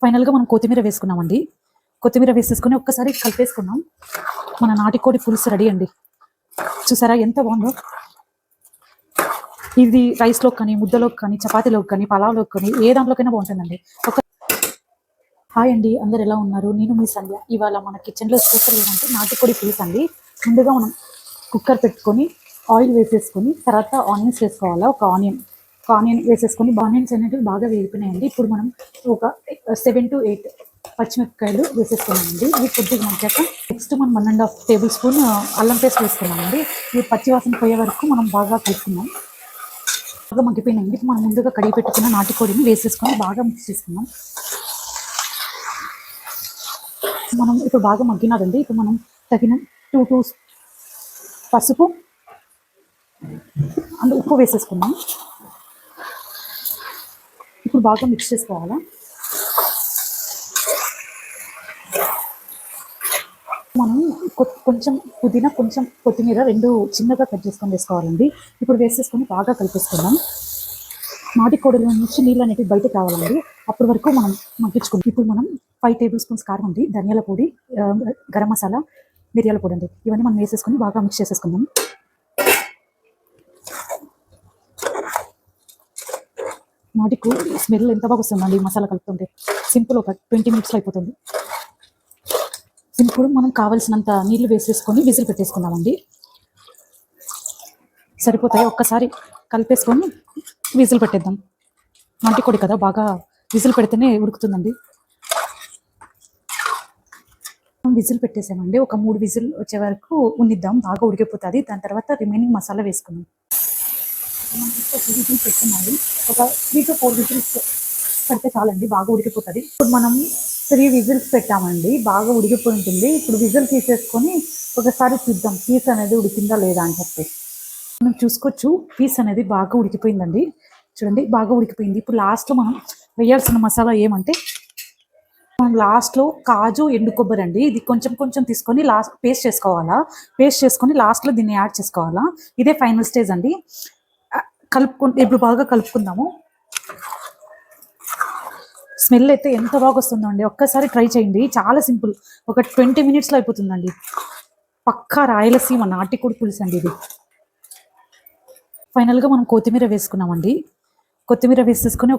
ఫైనల్గా మనం కొత్తిమీర వేసుకున్నామండి. కొత్తిమీర వేసేసుకొని ఒక్కసారి కలిపేసుకున్నాం. మన నాటుకోడి పులుసు రెడీ అండి. చూసారా ఎంత బాగుందో. ఇది రైస్లోకి కానీ, ముద్దలోకి కానీ, చపాతీలోకి కానీ, పలావ్లోకి కానీ ఏ దాంట్లోకైనా బాగుంటుందండి. హాయ్ అండి, అందరు ఎలా ఉన్నారు? నేను మీ సంధ్య. ఇవాళ మన కిచెన్లో స్పెషల్ ఏంటంటే నాటుకోడి పులుసు అండి. ముందుగా మనం కుక్కర్ పెట్టుకొని ఆయిల్ వేసేసుకొని తర్వాత ఆనియన్స్ వేసుకోవాలా. ఒక ఆనియన్ వేసేసుకొని ఆనియన్స్ అనేవి బాగా వేగిపోయినాయండి. ఇప్పుడు మనం ఒక 7 to 8 పచ్చిమిరపకాయలు వేసేసుకున్నామండి. ఇవి కొద్దిగా మంచాక నెక్స్ట్ మనం 1.5 టేబుల్ స్పూన్ అల్లం పేస్ట్ వేసుకున్నామండి. ఈ పచ్చివాసన పోయే వరకు మనం బాగా కలుపుకున్నాం. బాగా మగ్గిపోయినాయండి. మనం ముందుగా కడిగి పెట్టుకున్న నాటుకోడిని వేసేసుకొని బాగా మిక్స్ చేసుకున్నాం. మనం ఇప్పుడు బాగా మగ్గినారండి. ఇప్పుడు మనం తగిన 2 పసుపు అండ్ ఉప్పు వేసేసుకున్నాం. ఇప్పుడు బాగా మిక్స్ చేసుకోవాలా. మనం కొంచెం పుదీనా, కొంచెం కొత్తిమీర 2 చిన్నగా కట్ చేసుకొని వేసుకోవాలండి. ఇప్పుడు వేసేసుకొని బాగా కలిపేసుకుందాం. నాటుకోడిలో నుంచి నీళ్ళు అనేవి బయటకు రావాలండి. అప్పటి వరకు మనం మగ్గించుకుంటాం. ఇప్పుడు మనం 5 టేబుల్ స్పూన్స్ కారం అండి, ధనియాల పొడి, గరం మసాలా, మిరియాల పొడి అండి. ఇవన్నీ మనం వేసేసుకొని బాగా మిక్స్ చేసేసుకుందాం. నాటికు స్మెల్ ఎంత బాగా వస్తుందండి మసాలా కలుపుతుంటే. సింపుల్ ఒక 20 minutesలో అయిపోతుంది. సింపుల్. మనం కావాల్సినంత నీళ్లు వేసేసుకొని విజిల్ పెట్టేసుకుందామండి. సరిపోతాయి. ఒక్కసారి కలిపేసుకొని విజిల్ పెట్టేద్దాం. నాటుకోడి కదా, బాగా విజిల్ పెడితేనే ఉడుకుతుందండి. విజిల్ పెట్టేసామండి. ఒక 3 విజిల్ వచ్చే వరకు ఉండిద్దాం, బాగా ఉడికిపోతుంది. దాని తర్వాత రిమైనింగ్ మసాలా వేసుకున్నాం. విజిల్ పెట్టుకున్నాము. ఒక 3 to 4 విజిల్స్ పెడితే చాలండి, బాగా ఉడికిపోతుంది. ఇప్పుడు మనం 3 విజిల్స్ పెట్టామండి, బాగా ఉడికిపోయి ఉంటుంది. ఇప్పుడు విజిల్ తీసేసుకొని ఒకసారి చూద్దాం పీస్ అనేది ఉడికిందా లేదా అని చెప్పి. మనం చూసుకోవచ్చు, పీస్ అనేది బాగా ఉడికిపోయిందండి. చూడండి, బాగా ఉడికిపోయింది. ఇప్పుడు లాస్ట్లో మనం వేయాల్సిన మసాలా ఏమంటే, మనం లాస్ట్లో కాజు, ఎండు కొబ్బరి అండి, ఇది కొంచెం కొంచెం తీసుకొని లాస్ట్ పేస్ట్ చేసుకోవాలా. పేస్ట్ చేసుకొని లాస్ట్లో దీన్ని యాడ్ చేసుకోవాలా. ఇదే ఫైనల్ స్టేజ్ అండి. ఇప్పుడు బాగా కలుపుకుందాము. స్మెల్ అయితే ఎంత బాగా వస్తుందో అండి, ఒక్కసారి ట్రై చేయండి. చాలా సింపుల్, ఒక 20 minutesలో అయిపోతుందండి. పక్కా రాయలసీమ నాటుకోడి పులుసు అండి ఇది. ఫైనల్గా మనం కొత్తిమీర వేసుకున్నామండి. కొత్తిమీర వేసేసుకొని